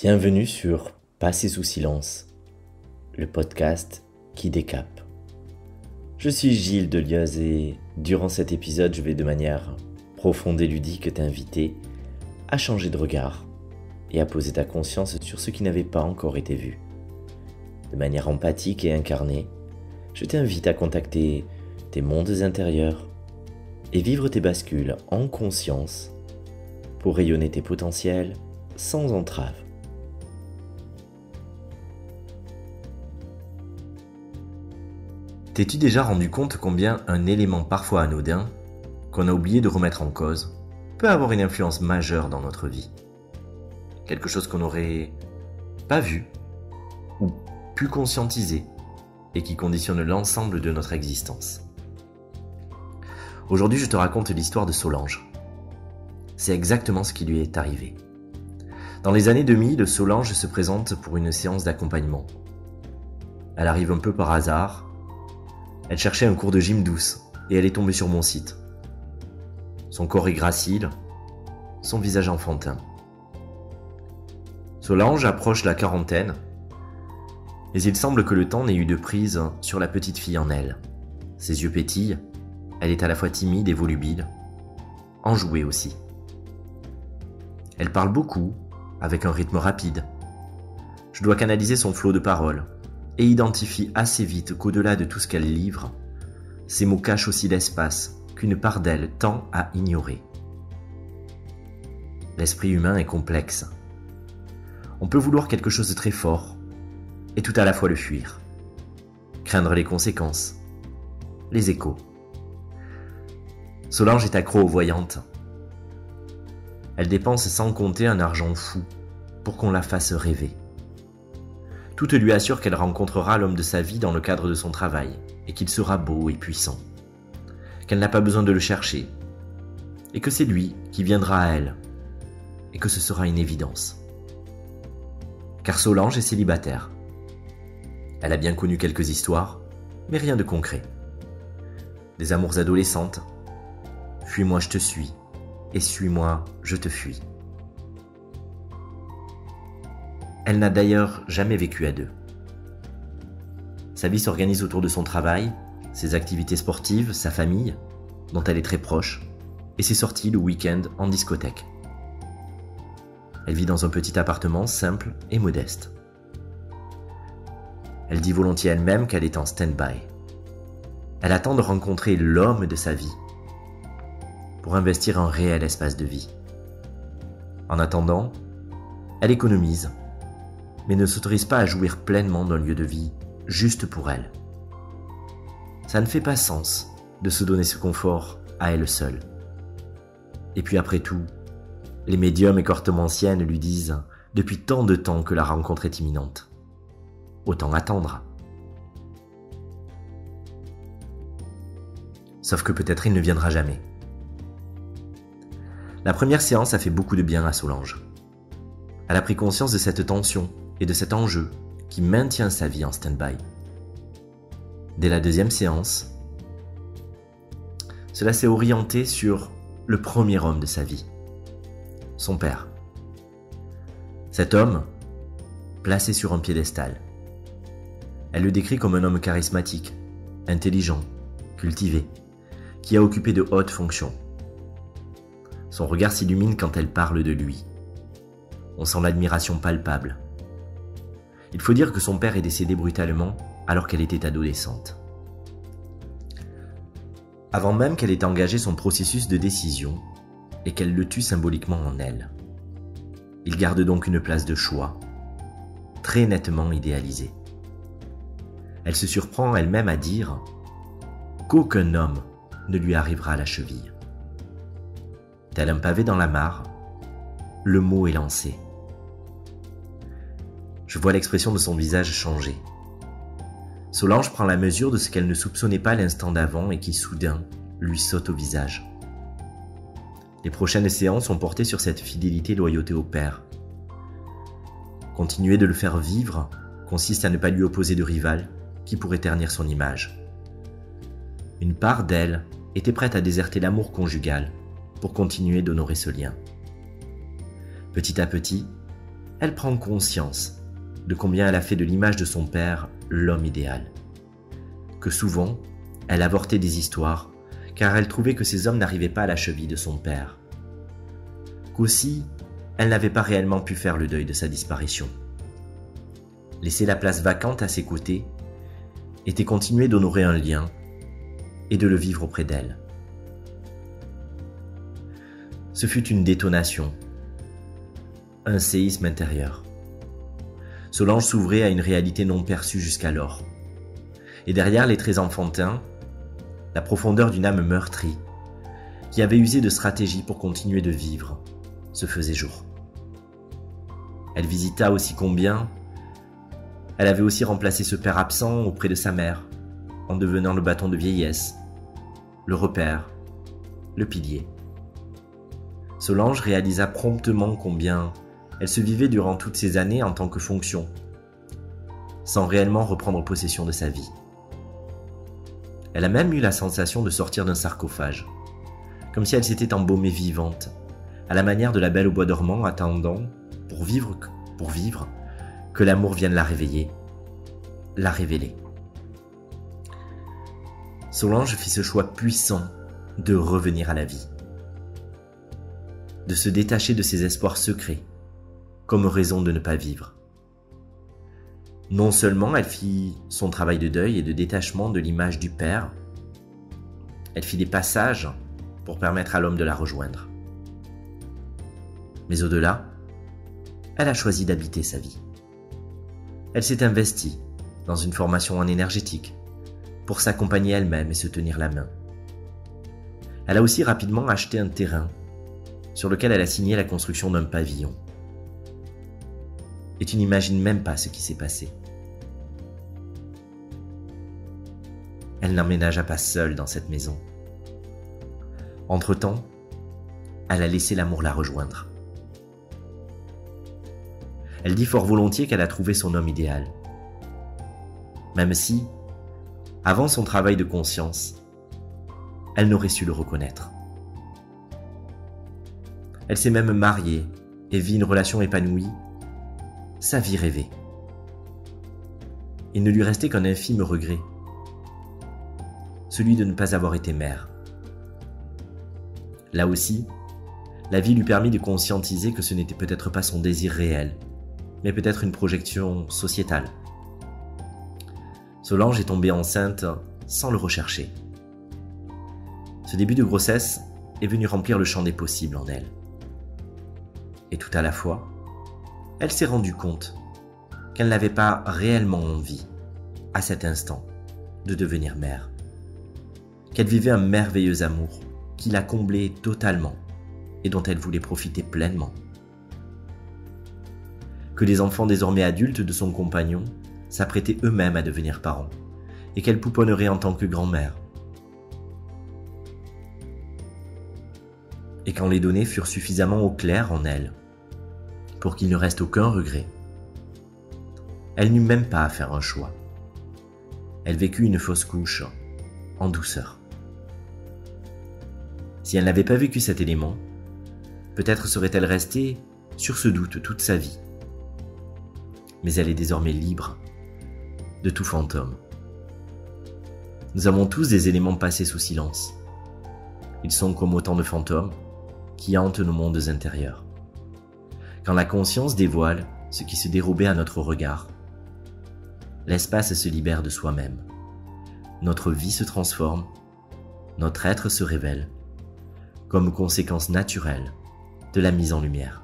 Bienvenue sur Passer sous silence, le podcast qui décape. Je suis Gilles Delioz et durant cet épisode, je vais de manière profonde et ludique t'inviter à changer de regard et à poser ta conscience sur ce qui n'avait pas encore été vu. De manière empathique et incarnée, je t'invite à contacter tes mondes intérieurs et vivre tes bascules en conscience pour rayonner tes potentiels sans entrave. T'es-tu déjà rendu compte combien un élément parfois anodin, qu'on a oublié de remettre en cause, peut avoir une influence majeure dans notre vie? Quelque chose qu'on n'aurait pas vu ou pu conscientiser et qui conditionne l'ensemble de notre existence. Aujourd'hui, je te raconte l'histoire de Solange. C'est exactement ce qui lui est arrivé. Dans les années 2000, Solange se présente pour une séance d'accompagnement. Elle arrive un peu par hasard. Elle cherchait un cours de gym douce et elle est tombée sur mon site. Son corps est gracile, son visage enfantin. Solange approche la quarantaine, mais il semble que le temps n'ait eu de prise sur la petite fille en elle. Ses yeux pétillent, elle est à la fois timide et volubile, enjouée aussi. Elle parle beaucoup, avec un rythme rapide. Je dois canaliser son flot de paroles et identifie assez vite qu'au-delà de tout ce qu'elle livre, ces mots cachent aussi l'espace qu'une part d'elle tend à ignorer. L'esprit humain est complexe. On peut vouloir quelque chose de très fort et tout à la fois le fuir, craindre les conséquences, les échos. Solange est accro aux voyantes. Elle dépense sans compter un argent fou pour qu'on la fasse rêver. Toutes lui assurent qu'elle rencontrera l'homme de sa vie dans le cadre de son travail et qu'il sera beau et puissant, qu'elle n'a pas besoin de le chercher et que c'est lui qui viendra à elle et que ce sera une évidence. Car Solange est célibataire. Elle a bien connu quelques histoires, mais rien de concret. Des amours adolescentes, fuis-moi je te suis et suis-moi je te fuis. Elle n'a d'ailleurs jamais vécu à deux. Sa vie s'organise autour de son travail, ses activités sportives, sa famille, dont elle est très proche, et ses sorties le week-end en discothèque. Elle vit dans un petit appartement simple et modeste. Elle dit volontiers elle-même qu'elle est en stand-by. Elle attend de rencontrer l'homme de sa vie pour investir un réel espace de vie. En attendant, elle économise, mais ne s'autorise pas à jouir pleinement d'un lieu de vie juste pour elle. Ça ne fait pas sens de se donner ce confort à elle seule. Et puis après tout, les médiums et cartomanciennes lui disent depuis tant de temps que la rencontre est imminente. Autant attendre. Sauf que peut-être il ne viendra jamais. La première séance a fait beaucoup de bien à Solange. Elle a pris conscience de cette tension et de cet enjeu qui maintient sa vie en stand-by. Dès la deuxième séance, cela s'est orienté sur le premier homme de sa vie, son père. Cet homme, placé sur un piédestal. Elle le décrit comme un homme charismatique, intelligent, cultivé, qui a occupé de hautes fonctions. Son regard s'illumine quand elle parle de lui. On sent l'admiration palpable. Il faut dire que son père est décédé brutalement alors qu'elle était adolescente. Avant même qu'elle ait engagé son processus de décision et qu'elle le tue symboliquement en elle. Il garde donc une place de choix, très nettement idéalisée. Elle se surprend elle-même à dire qu'aucun homme ne lui arrivera à la cheville. Tel un pavé dans la mare, le mot est lancé. Je vois l'expression de son visage changer. Solange prend la mesure de ce qu'elle ne soupçonnait pas l'instant d'avant et qui soudain lui saute au visage. Les prochaines séances sont portées sur cette fidélité et loyauté au père. Continuer de le faire vivre consiste à ne pas lui opposer de rival qui pourrait ternir son image. Une part d'elle était prête à déserter l'amour conjugal pour continuer d'honorer ce lien. Petit à petit, elle prend conscience de combien elle a fait de l'image de son père l'homme idéal. Que souvent, elle avortait des histoires car elle trouvait que ces hommes n'arrivaient pas à la cheville de son père. Qu'aussi, elle n'avait pas réellement pu faire le deuil de sa disparition. Laisser la place vacante à ses côtés était continuer d'honorer un lien et de le vivre auprès d'elle. Ce fut une détonation, un séisme intérieur. Solange s'ouvrait à une réalité non perçue jusqu'alors. Et derrière les traits enfantins, la profondeur d'une âme meurtrie, qui avait usé de stratégies pour continuer de vivre, se faisait jour. Elle visita aussi combien elle avait aussi remplacé ce père absent auprès de sa mère, en devenant le bâton de vieillesse, le repère, le pilier. Solange réalisa promptement combien elle se vivait durant toutes ces années en tant que fonction, sans réellement reprendre possession de sa vie. Elle a même eu la sensation de sortir d'un sarcophage, comme si elle s'était embaumée vivante, à la manière de la Belle au bois dormant attendant, pour vivre, que l'amour vienne la réveiller, la révéler. Solange fit ce choix puissant de revenir à la vie, de se détacher de ses espoirs secrets, comme raison de ne pas vivre. Non seulement elle fit son travail de deuil et de détachement de l'image du père, elle fit des passages pour permettre à l'homme de la rejoindre. Mais au-delà, elle a choisi d'habiter sa vie. Elle s'est investie dans une formation en énergétique pour s'accompagner elle-même et se tenir la main. Elle a aussi rapidement acheté un terrain sur lequel elle a signé la construction d'un pavillon. Et tu n'imagines même pas ce qui s'est passé. Elle n'emménagea pas seule dans cette maison. Entre-temps, elle a laissé l'amour la rejoindre. Elle dit fort volontiers qu'elle a trouvé son homme idéal. Même si, avant son travail de conscience, elle n'aurait su le reconnaître. Elle s'est même mariée et vit une relation épanouie, sa vie rêvée. Il ne lui restait qu'un infime regret, celui de ne pas avoir été mère. Là aussi, la vie lui permit de conscientiser que ce n'était peut-être pas son désir réel, mais peut-être une projection sociétale. Solange est tombée enceinte sans le rechercher. Ce début de grossesse est venu remplir le champ des possibles en elle. Et tout à la fois, elle s'est rendue compte qu'elle n'avait pas réellement envie, à cet instant, de devenir mère. Qu'elle vivait un merveilleux amour qui la comblait totalement et dont elle voulait profiter pleinement. Que les enfants désormais adultes de son compagnon s'apprêtaient eux-mêmes à devenir parents et qu'elle pouponnerait en tant que grand-mère. Et quand les données furent suffisamment au clair en elle pour qu'il ne reste aucun regret, elle n'eut même pas à faire un choix. Elle vécut une fausse couche en douceur. Si elle n'avait pas vécu cet élément, peut-être serait-elle restée sur ce doute toute sa vie. Mais elle est désormais libre de tout fantôme. Nous avons tous des éléments passés sous silence. Ils sont comme autant de fantômes qui hantent nos mondes intérieurs. Quand la conscience dévoile ce qui se dérobait à notre regard, l'espace se libère de soi-même. Notre vie se transforme, notre être se révèle, comme conséquence naturelle de la mise en lumière.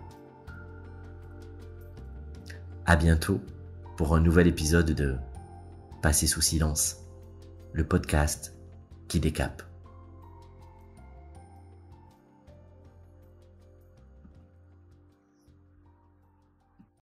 À bientôt pour un nouvel épisode de Passer sous silence, le podcast qui décape.